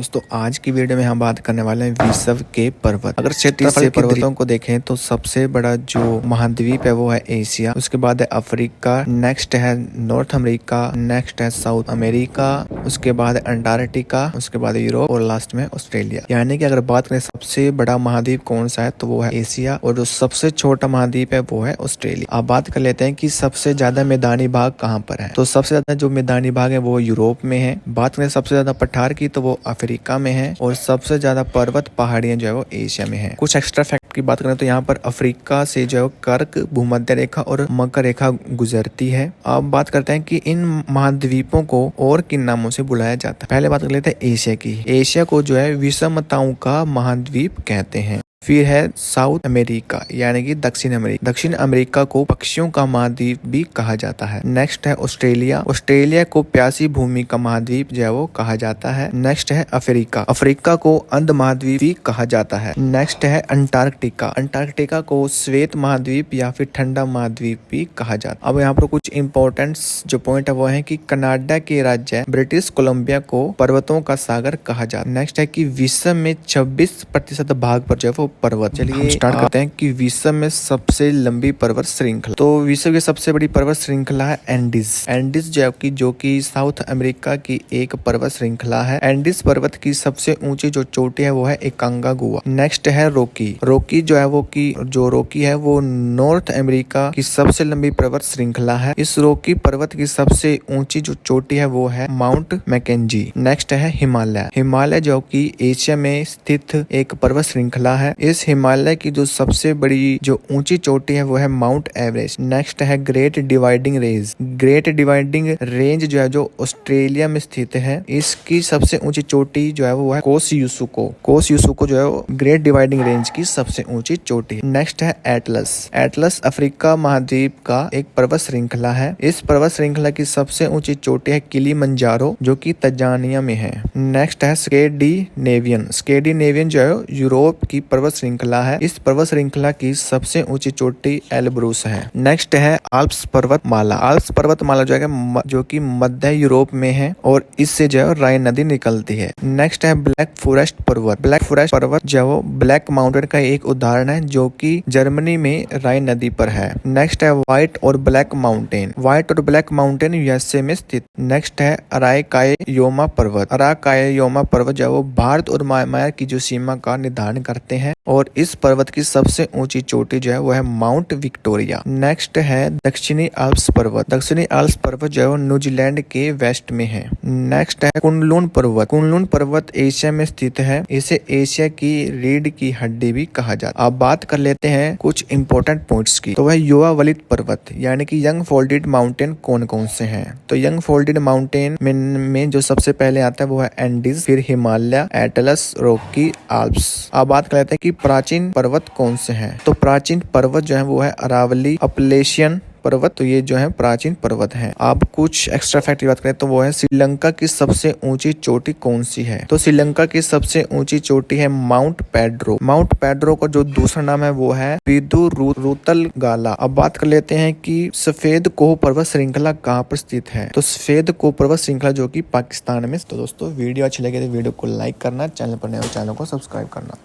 दोस्तों आज की वीडियो में हम बात करने वाले हैं विश्व के पर्वत। अगर क्षेत्रफल से पर्वतों को देखें तो सबसे बड़ा जो महाद्वीप है वो है एशिया, उसके बाद है अफ्रीका, नेक्स्ट है नॉर्थ अमेरिका, नेक्स्ट है साउथ अमेरिका, उसके बाद है अंटार्कटिका, उसके बाद यूरोप और लास्ट में ऑस्ट्रेलिया। यानी कि अगर बात करें सबसे बड़ा महाद्वीप कौन सा है तो वो है एशिया और जो सबसे छोटा महाद्वीप है वो है ऑस्ट्रेलिया। अब बात कर लेते हैं कि सबसे ज्यादा मैदानी भाग कहाँ पर है। तो सबसे ज्यादा जो मैदानी भाग है वो यूरोप में है। बात करें सबसे ज्यादा पठार की तो वो अफ्रीका में है और सबसे ज्यादा पर्वत पहाड़ियां जो है वो एशिया में है। कुछ एक्स्ट्रा फैक्ट की बात करें तो यहाँ पर अफ्रीका से जो है कर्क, भूमध्य रेखा और मकर रेखा गुजरती है। अब बात करते हैं कि इन महाद्वीपों को और किन नामों से बुलाया जाता है। पहले बात कर लेते हैं एशिया की। एशिया को जो है विषमताओं का महाद्वीप कहते हैं। फिर है साउथ अमेरिका यानी कि दक्षिण अमेरिका। दक्षिण अमेरिका को पक्षियों का महाद्वीप भी कहा जाता है। नेक्स्ट है ऑस्ट्रेलिया। ऑस्ट्रेलिया को प्यासी भूमि का महाद्वीप जो है वो कहा जाता है। नेक्स्ट है अफ्रीका। अफ्रीका को अंध महाद्वीप भी कहा जाता है। नेक्स्ट है अंटार्कटिका। अंटार्कटिका को श्वेत महाद्वीप या फिर ठंडा महाद्वीप भी कहा जाता है। अब यहाँ पर कुछ इंपॉर्टेंट जो पॉइंट है वो है कि कनाडा के राज्य ब्रिटिश कोलंबिया को पर्वतों का सागर कहा जाता है। नेक्स्ट है कि विश्व में 26% भाग पर जो है पर्वत। चलिए स्टार्ट करते हैं कि विश्व में सबसे लंबी पर्वत श्रृंखला। तो विश्व की सबसे बड़ी पर्वत श्रृंखला है एंडीज। एंडीज जो कि साउथ अमेरिका की एक पर्वत श्रृंखला है। एंडीज पर्वत की सबसे ऊंची जो चोटी है वो है एकांकागुआ। नेक्स्ट है रॉकी। रॉकी है वो नॉर्थ अमेरिका की सबसे लंबी पर्वत श्रृंखला है। इस रॉकी पर्वत की सबसे ऊंची जो चोटी है वो है माउंट मैकेंजी। नेक्स्ट है हिमालय। हिमालय जो कि एशिया में स्थित एक पर्वत श्रृंखला है। इस हिमालय की जो सबसे बड़ी जो ऊंची चोटी है वो है माउंट एवरेस्ट। नेक्स्ट है great dividing range. Great dividing range जो है जो ऑस्ट्रेलिया में स्थित है। इसकी सबसे ऊंची चोटी जो है वो है कोस-युसुको। कोस-युसुको जो है वो ग्रेट डिवाइडिंग रेंज की सबसे ऊंची चोटी है। नेक्स्ट है एटलस। एटलस अफ्रीका महाद्वीप का एक पर्वत श्रृंखला है। इस पर्वत श्रृंखला की सबसे ऊंची चोटी है किलिमंजारो जो कि तंजानिया में है। नेक्स्ट है स्कैंडिनेवियन। स्कैंडिनेवियन जो है यूरोप की पर्वत श्रृंखला है। इस पर्वत श्रृंखला की सबसे ऊंची चोटी एल्ब्रूस है। नेक्स्ट है आल्प्स पर्वतमाला। आल्प्स पर्वतमाला जो कि मध्य यूरोप में है और इससे जो है राइन नदी निकलती है। नेक्स्ट है ब्लैक फॉरेस्ट पर्वत। ब्लैक फॉरेस्ट पर्वत जो है ब्लैक माउंटेन का एक उदाहरण है जो कि जर्मनी में राइन नदी पर है। नेक्स्ट है व्हाइट और ब्लैक माउंटेन। व्हाइट और ब्लैक माउंटेन यूएसए में स्थित। नेक्स्ट है अराकाययोमा पर्वत। अराकाययोमा पर्वत जो है भारत और म्यांमार की जो सीमा का निर्धारण करते हैं और इस पर्वत की सबसे ऊंची चोटी जो है वो है माउंट विक्टोरिया। नेक्स्ट है दक्षिणी आल्प्स पर्वत। दक्षिणी आल्प्स पर्वत जो है न्यूजीलैंड के वेस्ट में है। नेक्स्ट है कुनलुन पर्वत। कुनलुन पर्वत एशिया में स्थित है। इसे एशिया की रीढ़ की हड्डी भी कहा जाता है। अब बात कर लेते हैं कुछ इंपॉर्टेंट पॉइंट्स की। तो वह युवा वलित पर्वत यानी कि यंग फोल्डेड माउंटेन कौन कौन से हैं। तो यंग फोल्डेड माउंटेन में जो सबसे पहले आता है वो है एंडीज, फिर हिमालय, एटलस, रॉकी, आल्प्स। अब बात कर लेते हैं कि प्राचीन पर्वत कौन से हैं। तो प्राचीन पर्वत जो है वो है अरावली, अपलेशियन पर्वत। तो ये जो है प्राचीन पर्वत हैं। आप कुछ एक्स्ट्रा फैक्ट की बात करें तो वो है श्रीलंका की सबसे ऊंची चोटी कौन सी है। तो श्रीलंका की सबसे ऊंची चोटी है माउंट पेड्रो। माउंट पेड्रो का जो दूसरा नाम है वो है पिदुरुतलगाला। अब बात कर लेते हैं कि सफेद कोह पर्वत श्रृंखला कहाँ पर स्थित है। तो सफेद कोह पर्वत श्रृंखला जो कि पाकिस्तान में। तो दोस्तों वीडियो अच्छी लगे तो वीडियो को लाइक करना, चैनल पर नए हो चैनल को सब्सक्राइब करना।